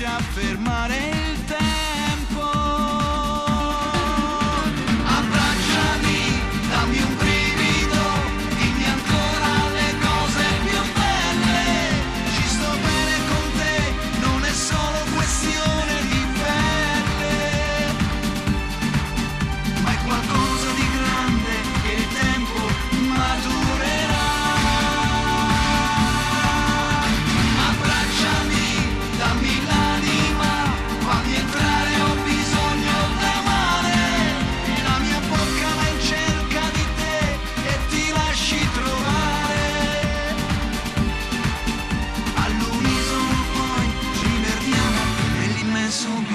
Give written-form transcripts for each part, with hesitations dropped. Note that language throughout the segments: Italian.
riesce a fermare il tempo. Abbracciami, dammi un brivido, dimmi ancora le cose più belle. Ci sto bene con te, non è solo questione di pelle, ma è qualcosa di grande che il tempo maturerà. Abbracciami, dammi l'anima, fammi entrare, ho bisogno d'amare. La mia bocca va in cerca di te e ti lasci trovare. All'unisono poi ci perdiamo nell'immenso blu.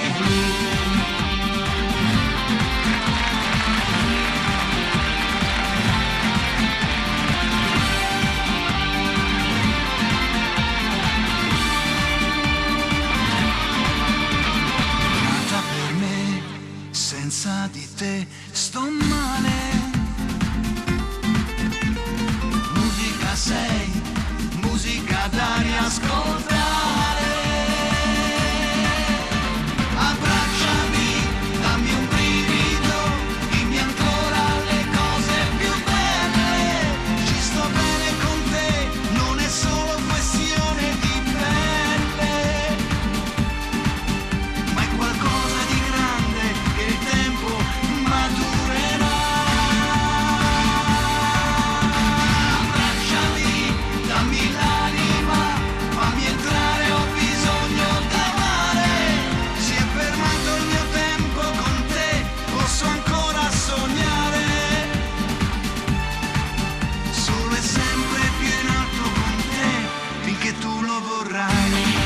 Nata per me, senza di te sto male. Musica sei, musica da riascoltare. Abbracciami, dammi un brivido, dimmi ancora le cose più belle. Ci sto bene con te, non è solo questione di pelle, ma è qualcosa di grande che il tempo maturerà. Abbracciami, dammi l'anima, fammi entrare, ho bisogno d'amare. Si è fermato il mio tempo con te, posso ancora sognare. Solo e sempre più in alto con te, finché tu lo vorrai.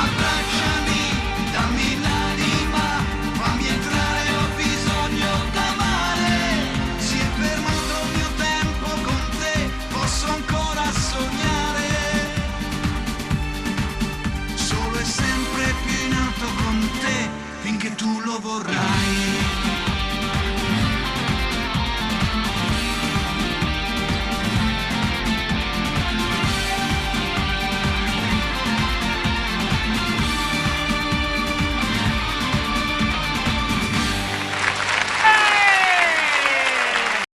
Abbracciami, dammi l'anima, fammi entrare, ho bisogno d'amare. Si è fermato il mio tempo con te, posso ancora sognare. Solo e sempre più in alto con te, finché tu lo vorrai.